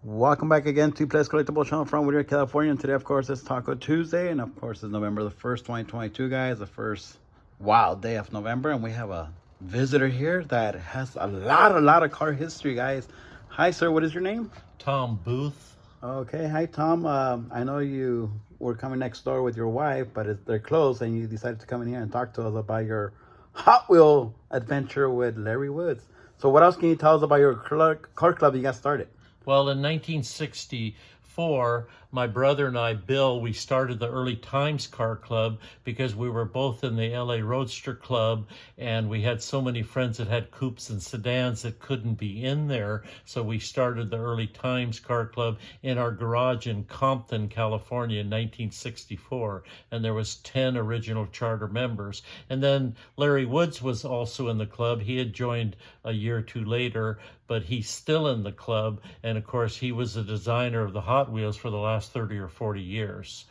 Welcome back again to Playdays Collectibles channel from Whittier, California. And today, of course, it's Taco Tuesday. And of course, it's November the 1st, 2022, guys. The first wild day of November. And we have a visitor here that has a lot of car history, guys. Hi, sir. What is your name? Tom Booth. Okay. Hi, Tom. I know you were coming next door with your wife, but they're closed. And you decided to come in here and talk to us about your Hot Wheel adventure with Larry Woods. So what else can you tell us about your car club you got started? Well, in 1964, my brother and I, Bill, we started the Early Times Car Club because we were both in the LA Roadster Club, and we had so many friends that had coupes and sedans that couldn't be in there. So we started the Early Times Car Club in our garage in Compton, California in 1964. And there was 10 original charter members. And then Larry Woods was also in the club. He had joined a year or two later, but he's still in the club. And of course, he was the designer of the Hot Wheels for the last 30 or 40 years.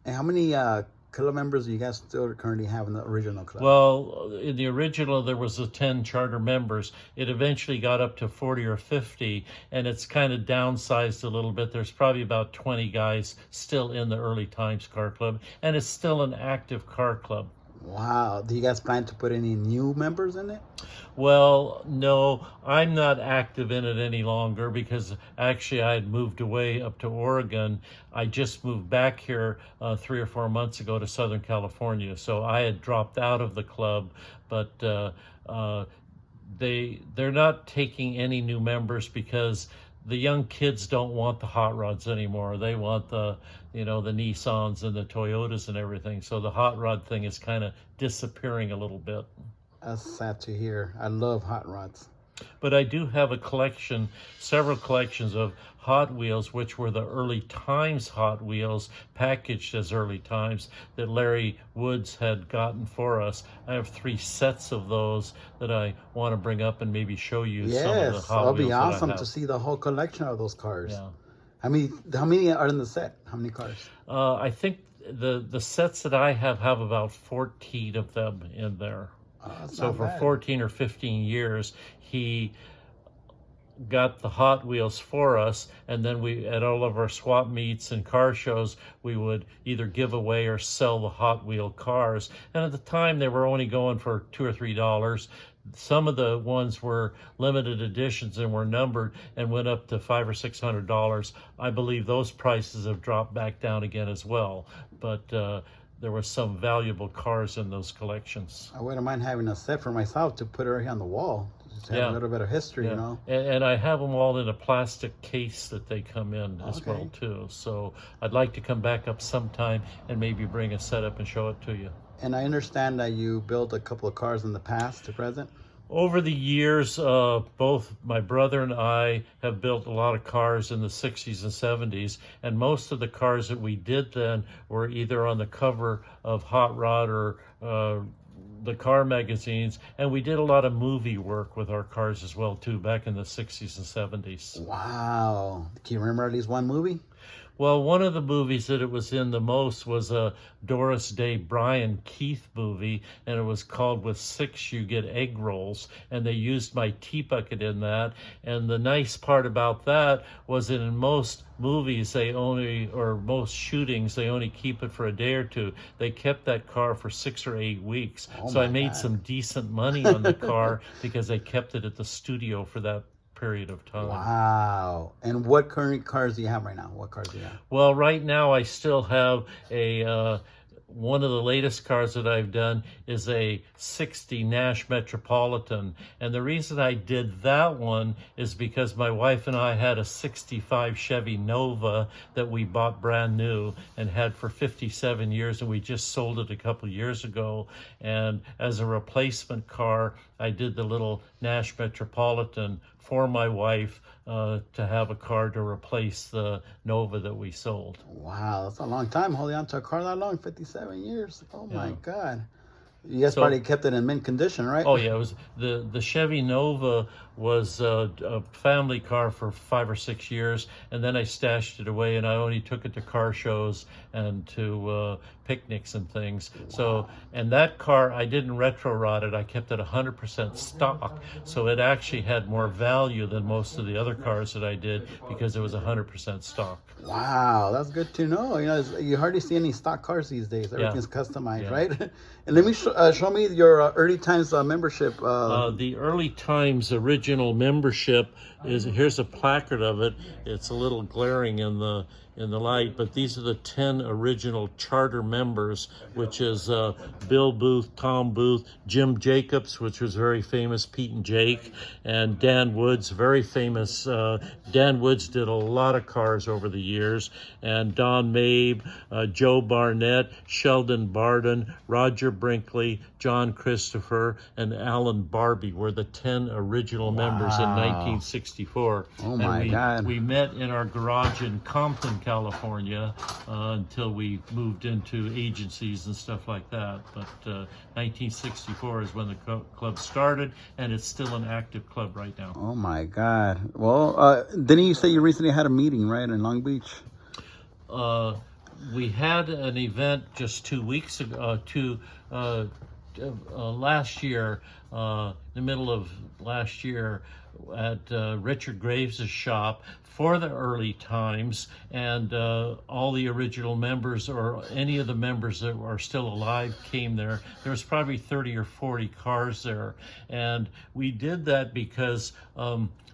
And how many club members do you guys still currently have in the original club? Well, in the original, there was 10 charter members. It eventually got up to 40 or 50, and it's kind of downsized a little bit. There's probably about 20 guys still in the Early Times Car Club, and it's still an active car club. Wow. Do you guys plan to put any new members in it? Well, no, I'm not active in it any longer because actually I had moved away up to Oregon. I just moved back here 3 or 4 months ago to Southern California. So I had dropped out of the club, but they're not taking any new members because the young kids don't want the hot rods anymore. They want the Nissans and the Toyotas and everything. So the hot rod thing is kind of disappearing a little bit. That's sad to hear. I love hot rods. But I do have a collection, several collections of Hot Wheels, which were the Early Times Hot Wheels, packaged as Early Times, that Larry Woods had gotten for us. I have 3 sets of those that I want to bring up and maybe show you some of the Hot It'll Wheels. be awesome to see the whole collection of those cars. Yeah. How many are in the set? How many cars? I think the sets that I have about 14 of them in there. So for 14 or 15 years, he got the Hot Wheels for us, and then we, at all of our swap meets and car shows, we would either give away or sell the Hot Wheel cars. And at the time, they were only going for $2 or $3. Some of the ones were limited editions and were numbered and went up to $500 or $600. I believe those prices have dropped back down again as well. But there were some valuable cars in those collections. I wouldn't mind having a set for myself to put it right here on the wall. Just have a little bit of history, you know. And I have them all in a plastic case that they come in as well too. So I'd like to come back up sometime and maybe bring a setup and show it to you. And I understand that you built a couple of cars in the past to present. Over the years, both my brother and I have built a lot of cars in the 60s and 70s, and most of the cars that we did then were either on the cover of Hot Rod or the car magazines, and we did a lot of movie work with our cars as well too, back in the 60s and 70s. Wow. Can you remember at least one movie? Well, one of the movies that it was in the most was a Doris Day Brian Keith movie, and it was called With 6 You Get Egg Rolls, and they used my tea bucket in that. And the nice part about that was that in most movies most shootings, they only keep it for a day or two. They kept that car for 6 or 8 weeks. So I made some decent money on the car because they kept it at the studio for that period of time. Wow. And what current cars do you have right now? What cars do you have? Well, right now I still have one of the latest cars that I've done is a 60 Nash Metropolitan. And the reason I did that one is because my wife and I had a 65 Chevy Nova that we bought brand new and had for 57 years, and we just sold it a couple of years ago. And as a replacement car, I did the little Nash Metropolitan for my wife to have a car to replace the Nova that we sold. Wow, that's a long time holding on to a car that long, 57 years. Oh my God. You guys probably kept it in mint condition, right? Oh yeah, it was the Chevy Nova was a family car for 5 or 6 years, and then I stashed it away, and I only took it to car shows and to picnics and things. Wow. So, and that car, I didn't retro rot it. I kept it 100% stock, so it actually had more value than most of the other cars that I did because it was 100% stock. Wow, that's good to know. You know, you hardly see any stock cars these days. Everything's customized, right? And let me show me your Early Times membership. The Early Times original membership is, here's a placard of it. It's a little glaring in the light, but these are the 10 original charter members, which is Bill Booth, Tom Booth, Jim Jacobs, which was very famous, Pete and Jake, and Dan Woods, very famous. Dan Woods did a lot of cars over the years, and Don Mabe, Joe Barnett, Sheldon Barden, Roger Brinkley, John Christopher, and Alan Barbie were the 10 original members in 1964. Oh my God. We met in our garage in Compton, California, until we moved into agencies and stuff like that. But 1964 is when the club started, and it's still an active club right now. Oh my God. Well, didn't you say you recently had a meeting, right, in Long Beach? We had an event just 2 weeks ago, last year, the middle of last year, at Richard Graves' shop for the Early Times, and all the original members, or any of the members that are still alive, came there. There was probably 30 or 40 cars there, and we did that because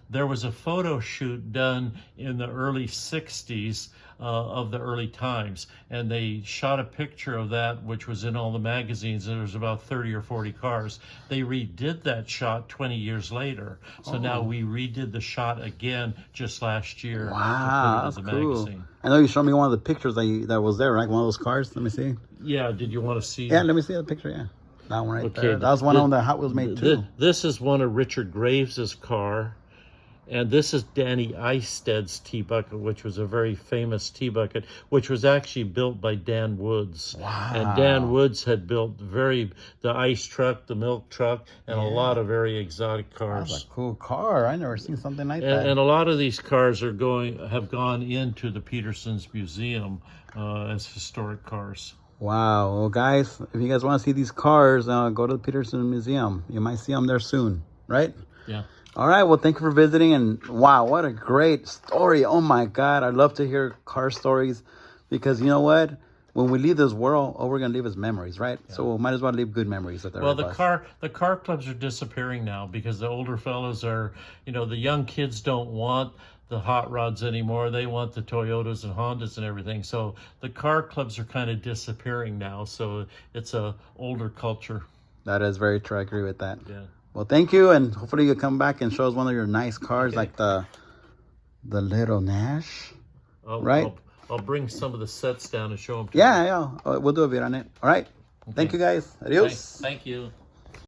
there was a photo shoot done in the early 60s of the Early Times, and they shot a picture of that, which was in all the magazines. There was about 30 or 40 cars. They redid that shot 20 years later. So now we redid the shot again just last year. Wow, that's cool. Magazine. I know you showed me one of the pictures that was there, right? One of those cars. Let me see. Yeah, did you want to see? Yeah, let me see the picture, yeah. That one right there. That was one on the Hot Wheels made too. This is one of Richard Graves' car. And this is Danny Eisted's T-Bucket, which was a very famous T-Bucket, which was actually built by Dan Woods. Wow. And Dan Woods had built the ice truck, the milk truck, and a lot of very exotic cars. That's a cool car. I never seen something like that. And a lot of these cars have gone into the Peterson's Museum as historic cars. Wow. Well, guys, if you guys want to see these cars, go to the Peterson Museum. You might see them there soon, right? Yeah. All right, well, thank you for visiting, and wow, what a great story. Oh my God, I love to hear car stories, because you know what? When we leave this world, all we're going to leave is memories, right? Yeah. So we might as well leave good memories at the Well, the car clubs are disappearing now because the older fellows are, the young kids don't want the hot rods anymore. They want the Toyotas and Hondas and everything. So the car clubs are kind of disappearing now. So it's a older culture. That is very true. I agree with that. Yeah. Well, thank you, and hopefully you'll come back and show us one of your nice cars, like the little Nash, right? I'll bring some of the sets down and show them to you. Yeah, we'll do a bit on it. All right. Okay. Thank you, guys. Adios. Thank you.